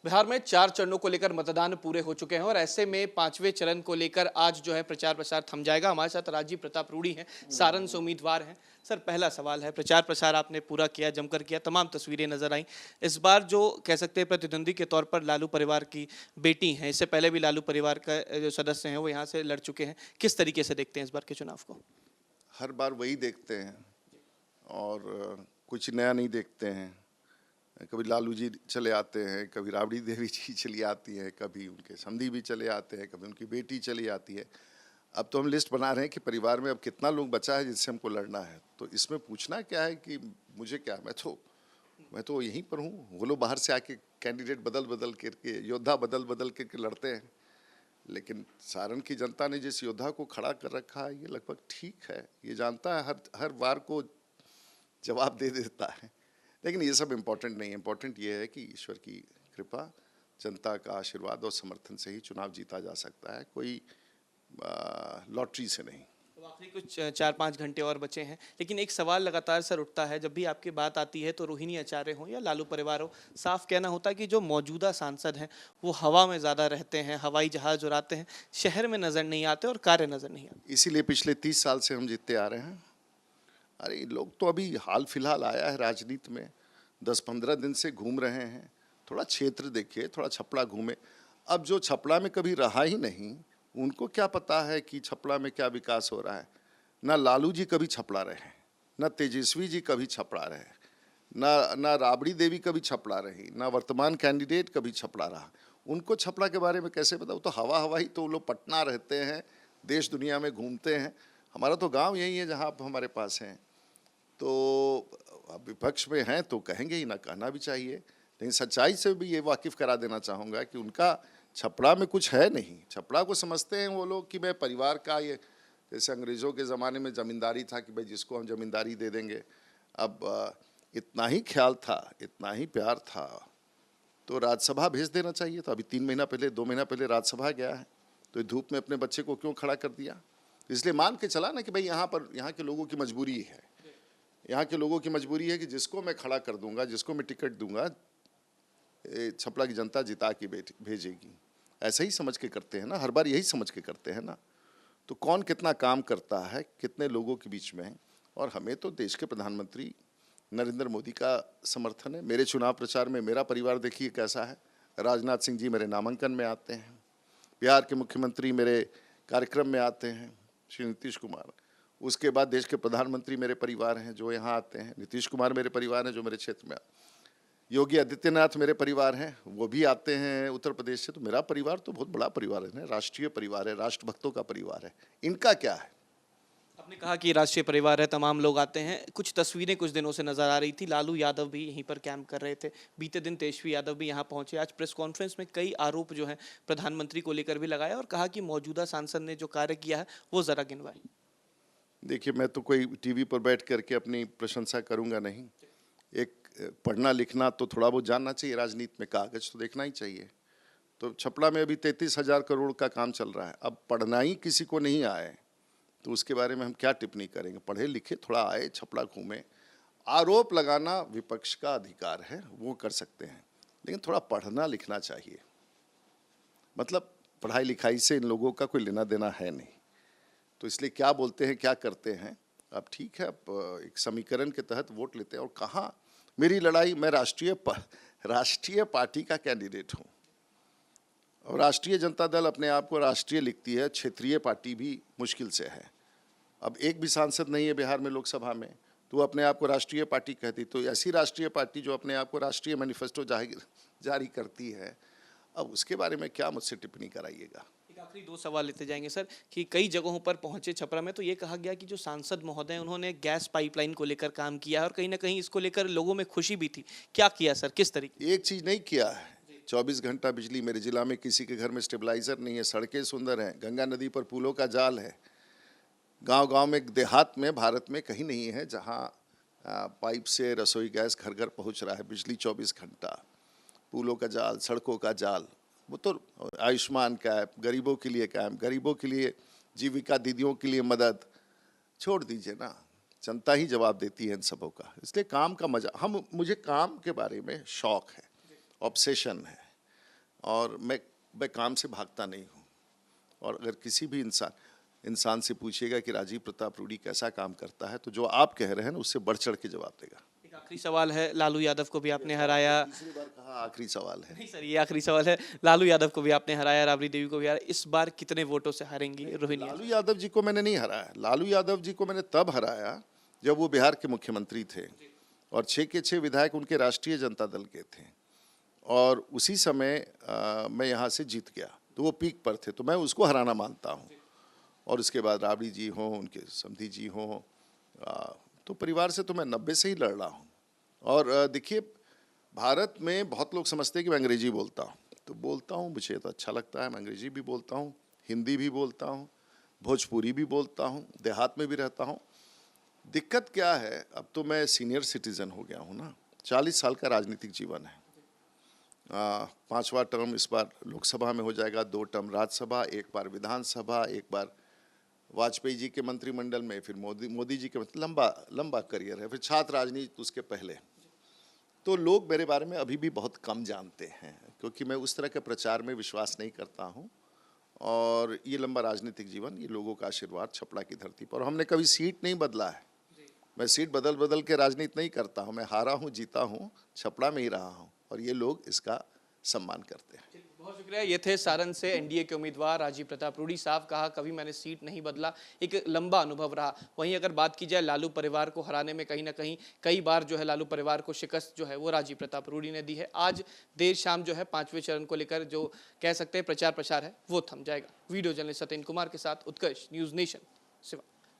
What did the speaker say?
बिहार में 4 चरणों को लेकर मतदान पूरे हो चुके हैं और ऐसे में 5वें चरण को लेकर आज जो है प्रचार प्रसार थम जाएगा। हमारे साथ राजीव प्रताप रूडी हैं, सारण से उम्मीदवार हैं। सर, पहला सवाल है, प्रचार प्रसार आपने पूरा किया, जमकर किया, तमाम तस्वीरें नजर आई। इस बार जो कह सकते हैं प्रतिद्वंदी के तौर पर लालू परिवार की बेटी हैं, इससे पहले भी लालू परिवार का जो सदस्य हैं वो यहाँ से लड़ चुके हैं। किस तरीके से देखते हैं इस बार के चुनाव को? हर बार वही देखते हैं और कुछ नया नहीं देखते हैं। कभी लालू जी चले आते हैं, कभी राबड़ी देवी जी चली आती हैं, कभी उनके समधी भी चले आते हैं, कभी उनकी बेटी चली आती है। अब तो हम लिस्ट बना रहे हैं कि परिवार में अब कितना लोग बचा है जिससे हमको लड़ना है। तो इसमें पूछना क्या है कि मुझे क्या, मैं तो यहीं पर हूँ। वो लोग बाहर से आके कैंडिडेट बदल बदल करके, योद्धा बदल बदल करके लड़ते हैं, लेकिन सारण की जनता ने जिस योद्धा को खड़ा कर रखा है ये लगभग ठीक है। ये जानता है, हर बार को जवाब दे देता है। लेकिन ये सब इम्पोर्टेंट नहीं है। इम्पोर्टेंट ये है कि ईश्वर की कृपा, जनता का आशीर्वाद और समर्थन से ही चुनाव जीता जा सकता है, कोई लॉटरी से नहीं। तो आखिरी कुछ 4-5 घंटे और बचे हैं, लेकिन एक सवाल लगातार सर उठता है जब भी आपकी बात आती है, तो रोहिणी आचार्य हो या लालू परिवार हो, साफ कहना होता है कि जो मौजूदा सांसद हैं वो हवा में ज़्यादा रहते हैं, हवाई जहाज उड़ाते हैं, शहर में नज़र नहीं आते और कार्य नज़र नहीं आते। इसीलिए पिछले 30 साल से हम जीतते आ रहे हैं। अरे इन लोग तो अभी हाल फिलहाल आया है राजनीति में, 10-15 दिन से घूम रहे हैं। थोड़ा क्षेत्र देखिए, थोड़ा छपड़ा घूमे। अब जो छपड़ा में कभी रहा ही नहीं, उनको क्या पता है कि छपड़ा में क्या विकास हो रहा है। ना लालू जी कभी छपड़ा रहे, ना तेजस्वी जी कभी छपड़ा रहे, ना राबड़ी देवी कभी छपड़ा रही, ना वर्तमान कैंडिडेट कभी छपड़ा रहा। उनको छपड़ा के बारे में कैसे पता? वो तो हवा ही, तो वो लोग पटना रहते हैं, देश दुनिया में घूमते हैं। हमारा तो गांव यही है जहां आप हमारे पास हैं। तो अब विपक्ष में हैं तो कहेंगे ही, ना कहना भी चाहिए। लेकिन सच्चाई से भी ये वाकिफ़ करा देना चाहूँगा कि उनका छपड़ा में कुछ है नहीं। छपड़ा को समझते हैं वो लोग कि मैं परिवार का, ये जैसे अंग्रेज़ों के ज़माने में ज़मींदारी था कि भाई जिसको हम ज़मींदारी दे देंगे। अब इतना ही ख्याल था, इतना ही प्यार था तो राज्यसभा भेज देना चाहिए था। अभी 3 महीना पहले, 2 महीना पहले राज्यसभा गया है, तो धूप में अपने बच्चे को क्यों खड़ा कर दिया? इसलिए मान के चला ना कि भाई यहाँ के लोगों की मजबूरी है। यहाँ के लोगों की मजबूरी है कि जिसको मैं खड़ा कर दूंगा, जिसको मैं टिकट दूंगा, छपरा की जनता जिता के भेजेगी। ऐसा ही समझ के करते हैं ना, हर बार यही समझ के करते हैं ना। तो कौन कितना काम करता है, कितने लोगों के बीच में है। और हमें तो देश के प्रधानमंत्री नरेंद्र मोदी का समर्थन है। मेरे चुनाव प्रचार में मेरा परिवार देखिए कैसा है। राजनाथ सिंह जी मेरे नामांकन में आते हैं, बिहार के मुख्यमंत्री मेरे कार्यक्रम में आते हैं, श्री नीतीश कुमार। उसके बाद देश के प्रधानमंत्री मेरे परिवार हैं जो यहाँ आते हैं, नीतीश कुमार मेरे परिवार हैं जो मेरे क्षेत्र में, योगी आदित्यनाथ मेरे परिवार हैं, वो भी आते हैं उत्तर प्रदेश से। तो मेरा परिवार तो बहुत बड़ा परिवार है, राष्ट्रीय परिवार है, राष्ट्रभक्तों का परिवार है। इनका क्या है? आपने कहा कि राष्ट्रीय परिवार है, तमाम लोग आते हैं। कुछ तस्वीरें कुछ दिनों से नजर आ रही थी, लालू यादव भी यहीं पर कैंप कर रहे थे, बीते दिन तेजस्वी यादव भी यहाँ पहुंचे। आज प्रेस कॉन्फ्रेंस में कई आरोप जो हैं प्रधानमंत्री को लेकर भी लगाया और कहा कि मौजूदा सांसद ने जो कार्य किया है वो जरा गिनवाए। देखिए, मैं तो कोई टीवी पर बैठ करके अपनी प्रशंसा करूंगा नहीं। एक पढ़ना लिखना तो थोड़ा बहुत जानना चाहिए, राजनीति में कागज तो देखना ही चाहिए। तो छपड़ा में अभी 33,000 करोड़ का काम चल रहा है। अब पढ़ना ही किसी को नहीं आए तो उसके बारे में हम क्या टिप्पणी करेंगे? पढ़े लिखे थोड़ा आए, छपड़ा घूमे। आरोप लगाना विपक्ष का अधिकार है, वो कर सकते हैं, लेकिन थोड़ा पढ़ना लिखना चाहिए। मतलब पढ़ाई लिखाई से इन लोगों का कोई लेना देना है नहीं। तो इसलिए क्या बोलते हैं, क्या करते हैं। अब ठीक है, अब एक समीकरण के तहत वोट लेते हैं। और कहाँ मेरी लड़ाई, मैं राष्ट्रीय पार्टी का कैंडिडेट हूँ और राष्ट्रीय जनता दल अपने आप को राष्ट्रीय लिखती है, क्षेत्रीय पार्टी भी मुश्किल से है। अब एक भी सांसद नहीं है बिहार में लोकसभा में, तो वो अपने आप को राष्ट्रीय पार्टी कहती। तो ऐसी राष्ट्रीय पार्टी जो अपने आप को राष्ट्रीय मैनिफेस्टो जारी करती है, अब उसके बारे में क्या मुझसे टिप्पणी कराइएगा। एक आखिरी 2 सवाल लेते जाएंगे सर कि कई जगहों पर पहुंचे छपरा में, तो ये कहा गया कि जो सांसद महोदय उन्होंने गैस पाइपलाइन को लेकर काम किया और कहीं ना कहीं इसको लेकर लोगों में खुशी भी थी। क्या किया सर, किस तरीके? एक चीज़ नहीं किया है। 24 घंटा बिजली मेरे जिला में किसी के घर में स्टेबलाइजर नहीं है, सड़कें सुंदर हैं, गंगा नदी पर पुलों का जाल है। गांव-गांव में, देहात में, भारत में कहीं नहीं है जहां पाइप से रसोई गैस घर घर पहुंच रहा है। बिजली 24 घंटा, पुलों का जाल, सड़कों का जाल। वो तो आयुष्मान कैंप, गरीबों के लिए कैंप, गरीबों के लिए जीविका दीदियों के लिए मदद। छोड़ दीजिए ना, जनता ही जवाब देती है इन सबों का। इसलिए काम का मजा, मुझे काम के बारे में शौक है, ऑब्सेशन है। और मैं काम से भागता नहीं हूँ। और अगर किसी भी इंसान से पूछिएगा कि राजीव प्रताप रूडी कैसा काम करता है, तो जो आप कह रहे हैं ना उससे बढ़ चढ़ के जवाब देगा। एक आखिरी सवाल है, लालू यादव को भी आपने हराया। तीसरी बार कहा आखिरी सवाल है। नहीं सर, ये आखिरी सवाल है। लालू यादव को भी आपने हराया, राबड़ी देवी को भी हराया, इस बार कितने वोटों से हारेंगी रोहिणी? लालू यादव जी को मैंने नहीं हराया। लालू यादव जी को मैंने तब हराया जब वो बिहार के मुख्यमंत्री थे और 6 के 6 विधायक उनके राष्ट्रीय जनता दल के थे, और उसी समय मैं यहाँ से जीत गया, तो वो पीक पर थे, तो मैं उसको हराना मानता हूँ। और उसके बाद राबड़ी जी हों, उनके समधी जी हों, तो परिवार से तो मैं 90 से ही लड़ रहा हूँ। और देखिए, भारत में बहुत लोग समझते हैं कि मैं अंग्रेजी बोलता हूँ, तो बोलता हूँ, मुझे तो अच्छा लगता है। मैं अंग्रेजी भी बोलता हूँ, हिंदी भी बोलता हूँ, भोजपुरी भी बोलता हूँ, देहात में भी रहता हूँ। दिक्कत क्या है, अब तो मैं सीनियर सिटीज़न हो गया हूँ ना, 40 साल का राजनीतिक जीवन है। 5वां टर्म इस बार लोकसभा में हो जाएगा, 2 टर्म राज्यसभा, 1 बार विधानसभा, 1 बार वाजपेयी जी के मंत्रिमंडल में, फिर मोदी जी के, लंबा लंबा करियर है, फिर छात्र राजनीति उसके पहले। तो लोग मेरे बारे में अभी भी बहुत कम जानते हैं, क्योंकि मैं उस तरह के प्रचार में विश्वास नहीं करता हूँ। और ये लंबा राजनीतिक जीवन, ये लोगों का आशीर्वाद, छपड़ा की धरती पर। हमने कभी सीट नहीं बदला है। मैं सीट बदल बदल के राजनीति नहीं करता हूँ। मैं हारा हूँ, जीता हूँ, छपड़ा में ही रहा हूँ, और ये लोग इसका सम्मान करते हैं। बहुत शुक्रिया। ये थे सारण से एनडीए के उम्मीदवार राजीव प्रताप रूडी साहब। कहा कभी मैंने सीट नहीं बदला, एक लंबा अनुभव रहा। वहीं अगर बात की जाए लालू परिवार को हराने में, कहीं ना कहीं कई बार जो है लालू परिवार को शिकस्त जो है वो राजीव प्रताप रूडी ने दी है। आज देर शाम जो है 5वें चरण को लेकर जो कह सकते हैं प्रचार प्रसार है वो थम जाएगा। वीडियो जर्नलिस्ट सत्येंद्र कुमार के साथ उत्कर्ष, न्यूज़ नेशन, सिवान।